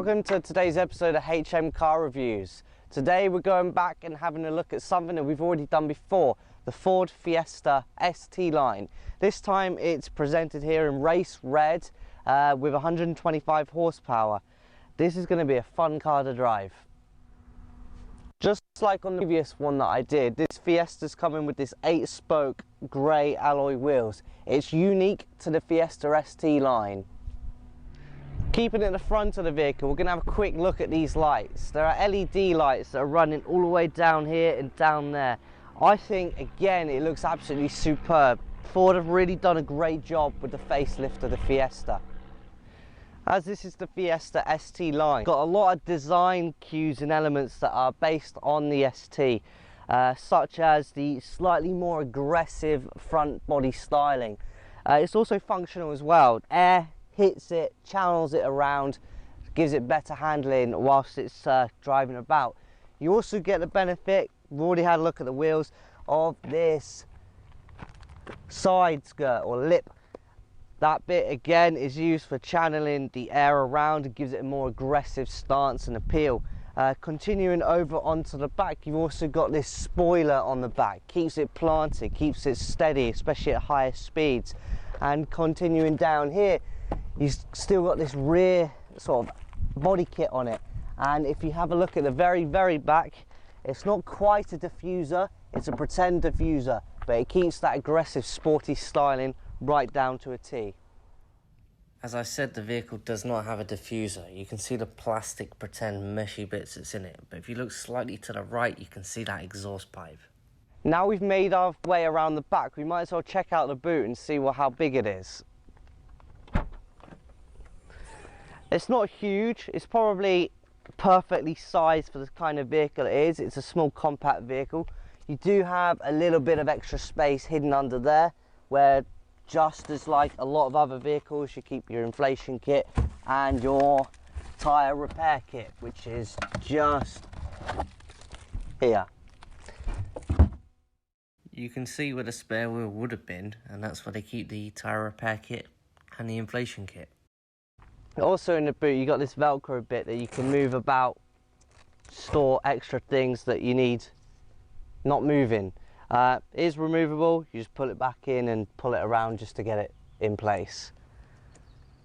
Welcome to today's episode of HM Car Reviews. Today we're going back and having a look at something that we've already done before, the Ford Fiesta ST-Line. This time it's presented here in race red with 125 horsepower. This is going to be a fun car to drive. Just like on the previous one that I did, this Fiesta's coming with this 8-spoke grey alloy wheels. It's unique to the Fiesta ST-Line. Keeping at the front of the vehicle, we're going to have a quick look at these lights. There are LED lights that are running all the way down here and down there. I think, again, it looks absolutely superb. Ford have really done a great job with the facelift of the Fiesta. As this is the Fiesta ST-Line, got a lot of design cues and elements that are based on the ST, such as the slightly more aggressive front body styling. It's also functional as well. Air hits it, channels it around, gives it better handling whilst it's driving about. You also get the benefit, we've already had a look at the wheels, of this side skirt or lip. That bit again is used for channeling the air around and gives it a more aggressive stance and appeal. Continuing over onto the back, you've also got this spoiler on the back, keeps it planted, keeps it steady, especially at higher speeds. And continuing down here, you've still got this rear sort of body kit on it, and if you have a look at the very back, it's not quite a diffuser, it's a pretend diffuser, but it keeps that aggressive sporty styling right down to a T. As I said, the vehicle does not have a diffuser. You can see the plastic pretend meshy bits that's in it, but if you look slightly to the right, you can see that exhaust pipe. Now we've made our way around the back, we might as well check out the boot and see how big it is. It's not huge, it's probably perfectly sized for the kind of vehicle it is. It's a small compact vehicle. You do have a little bit of extra space hidden under there, where just as like a lot of other vehicles, you keep your inflation kit and your tyre repair kit, which is just here. You can see where the spare wheel would have been, and that's where they keep the tyre repair kit and the inflation kit. Also in the boot, you got this Velcro bit that you can move about, store extra things that you need not moving. It is removable, you just pull it back in and pull it around just to get it in place.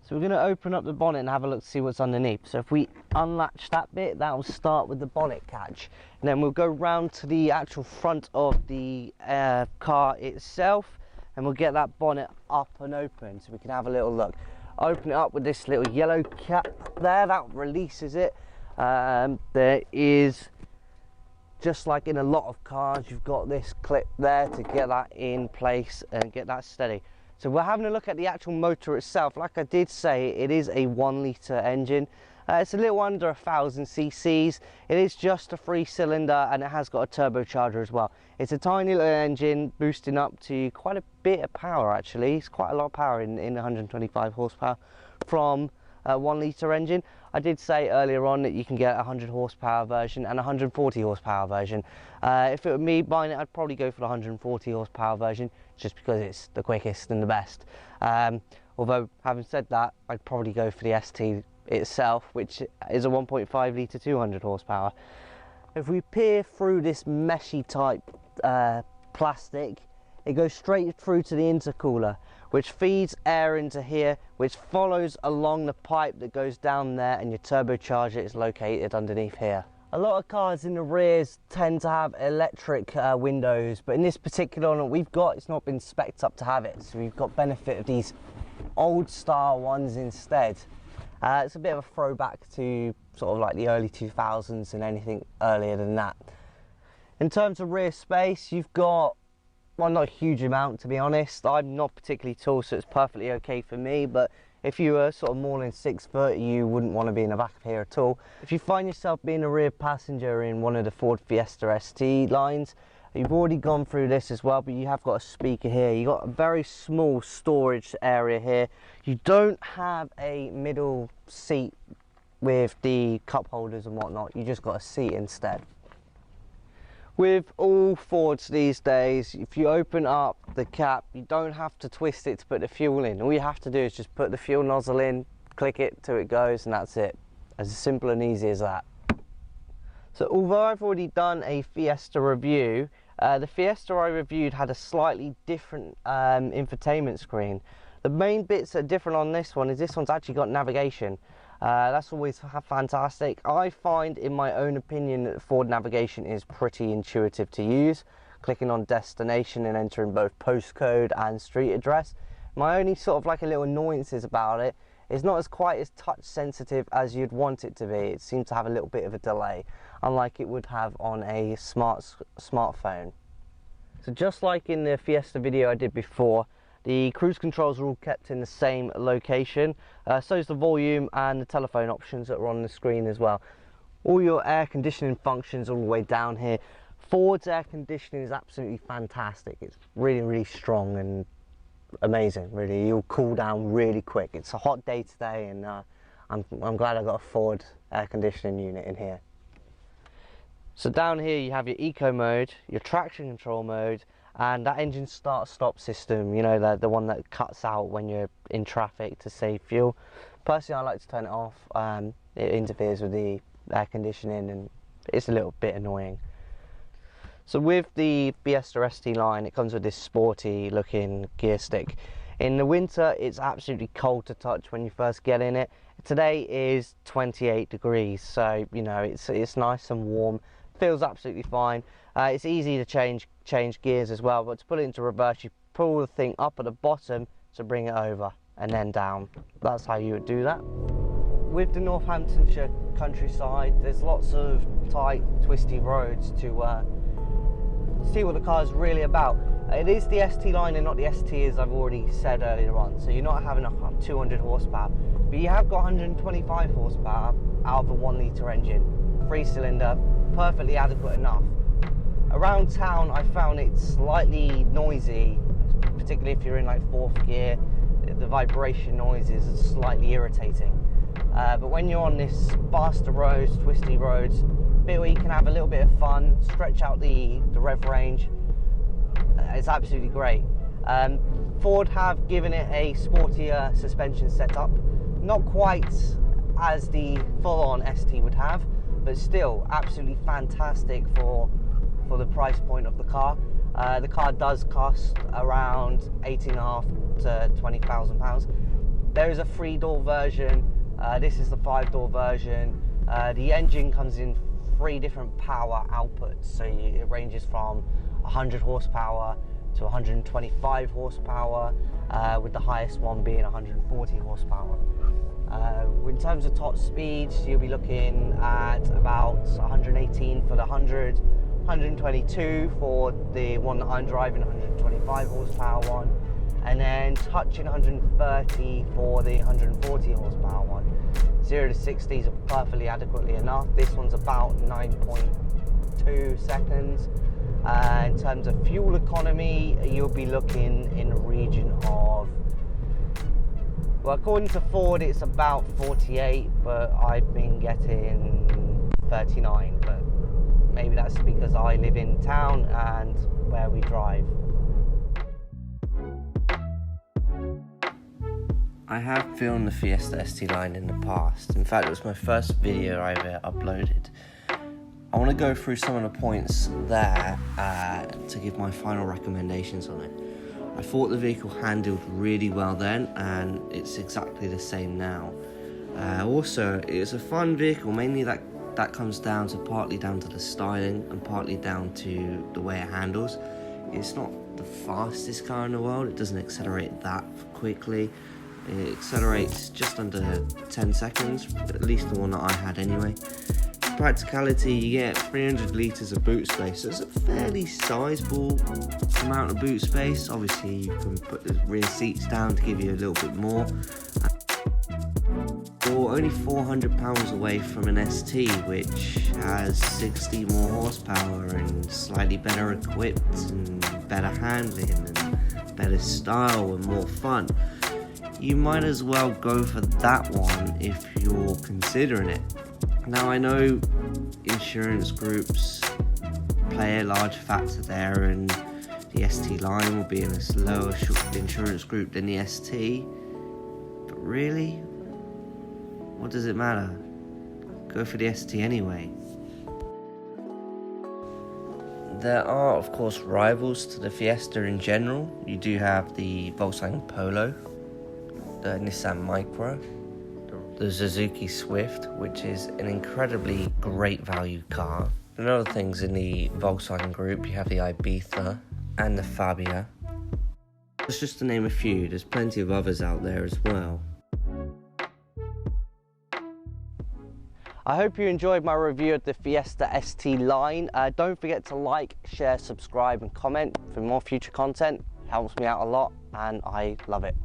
So we're going to open up the bonnet and have a look to see what's underneath. So if we unlatch that bit, that will start with the bonnet catch. And then we'll go round to the actual front of the car itself, and we'll get that bonnet up and open so we can have a little look. Open it up with this little yellow cap there, that releases it. There is, just like in a lot of cars, you've got this clip there to get that in place and get that steady. So we're having a look at the actual motor itself. Like I did say, it is a 1-litre engine. It's a little under 1,000 cc's. It is just a 3-cylinder and it has got a turbocharger as well. It's a tiny little engine boosting up to quite a bit of power actually. It's quite a lot of power in 125 horsepower from a 1-litre engine. I did say earlier on that you can get a 100 horsepower version and a 140 horsepower version. If it were me buying it, I'd probably go for the 140 horsepower version just because it's the quickest and the best. Although having said that, I'd probably go for the ST itself, which is a 1.5 litre 200 horsepower. If we peer through this meshy type plastic, it goes straight through to the intercooler, which feeds air into here, which follows along the pipe that goes down there, and your turbocharger is located underneath here. A lot of cars in the rears tend to have electric windows, but in this particular one that we've got, it's not been spec'd up to have it, so we've got benefit of these old style ones instead. It's a bit of a throwback to sort of like the early 2000s and anything earlier than that. In terms of rear space, you've got, well, not a huge amount to be honest. I'm not particularly tall, so it's perfectly okay for me, but if you were sort of more than 6 foot, you wouldn't want to be in the back of here at all. If you find yourself being a rear passenger in one of the Ford Fiesta ST lines, you've already gone through this as well, but you have got a speaker here. You've got a very small storage area here. You don't have a middle seat with the cup holders and whatnot. You just got a seat instead. With all Fords these days, if you open up the cap, you don't have to twist it to put the fuel in. All you have to do is just put the fuel nozzle in, click it till it goes, and that's it. As simple and easy as that. So although I've already done a Fiesta review, the Fiesta I reviewed had a slightly different infotainment screen. The main bits that are different on this one is this one's actually got navigation. That's always fantastic. I find, in my own opinion, that Ford navigation is pretty intuitive to use. Clicking on destination and entering both postcode and street address. My only sort of like a little annoyances about it, it's not as quite as touch sensitive as you'd want it to be. It seems to have a little bit of a delay, unlike it would have on a smartphone. So just like in the Fiesta video I did before, the cruise controls are all kept in the same location. So is the volume and the telephone options that are on the screen as well. All your air conditioning functions all the way down here. Ford's air conditioning is absolutely fantastic. It's really, really strong and amazing, really. You'll cool down really quick. It's a hot day today, and I'm glad I got a Ford air conditioning unit in here. So down here you have your eco mode, your traction control mode, and that engine start-stop system, you know, the one that cuts out when you're in traffic to save fuel. Personally, I like to turn it off. It interferes with the air conditioning and it's a little bit annoying. So with the Fiesta ST-Line, it comes with this sporty looking gear stick. In the winter, it's absolutely cold to touch when you first get in it. Today is 28 degrees, so you know it's nice and warm. Feels absolutely fine. It's easy to change gears as well, but to put it into reverse, you pull the thing up at the bottom to bring it over and then down. That's how you would do that. With the Northamptonshire countryside, there's lots of tight, twisty roads to see what the car is really about. It is the ST-Line and not the ST, as I've already said earlier on, so you're not having 200 horsepower, but you have got 125 horsepower out of a 1 litre engine, 3-cylinder, perfectly adequate enough. Around town I found it slightly noisy, particularly if you're in like 4th gear. The vibration noise is slightly irritating, but when you're on this faster roads, twisty roads, bit where you can have a little bit of fun, stretch out the rev range, it's absolutely great. Ford have given it a sportier suspension setup, not quite as the full-on ST would have, but still absolutely fantastic for the price point of the car. The car does cost around £18,500 to £20,000. There is a 3-door version. This is the 5-door version. The engine comes in 3 different power outputs, so it ranges from 100 horsepower to 125 horsepower, with the highest one being 140 horsepower. In terms of top speeds, you'll be looking at about 118 for the 100, 122 for the one that I'm driving, 125 horsepower one, and then touching 130 for the 140 horsepower one. 0 to 60s are perfectly adequately enough. This one's about 9.2 seconds. In terms of fuel economy, you'll be looking in a region of, well, according to Ford, it's about 48, but I've been getting 39. But maybe that's because I live in town and where we drive. I have filmed the Fiesta ST-Line in the past. In fact, it was my first video I ever uploaded. I want to go through some of the points there to give my final recommendations on it. I thought the vehicle handled really well then, and it's exactly the same now. Also, it's a fun vehicle. Mainly that comes down to partly down to the styling and partly down to the way it handles. It's not the fastest car in the world. It doesn't accelerate that quickly. It accelerates just under 10 seconds, at least the one that I had anyway. Practicality, you get 300 litres of boot space, so it's a fairly sizable amount of boot space. Obviously you can put the rear seats down to give you a little bit more. You're only £400 away from an ST, which has 60 more horsepower and slightly better equipped and better handling and better style and more fun. You might as well go for that one if you're considering it. Now, I know insurance groups play a large factor there, and the ST-Line will be in a lower insurance group than the ST, but really, what does it matter? go for the ST anyway. There are, of course, rivals to the Fiesta in general. You do have the Volkswagen Polo, the Nissan Micra, the Suzuki Swift, which is an incredibly great value car. And other things in the Volkswagen group, you have the Ibiza and the Fabia. That's just to name a few, there's plenty of others out there as well. I hope you enjoyed my review of the Fiesta ST-Line. Don't forget to like, share, subscribe and comment for more future content. It helps me out a lot and I love it.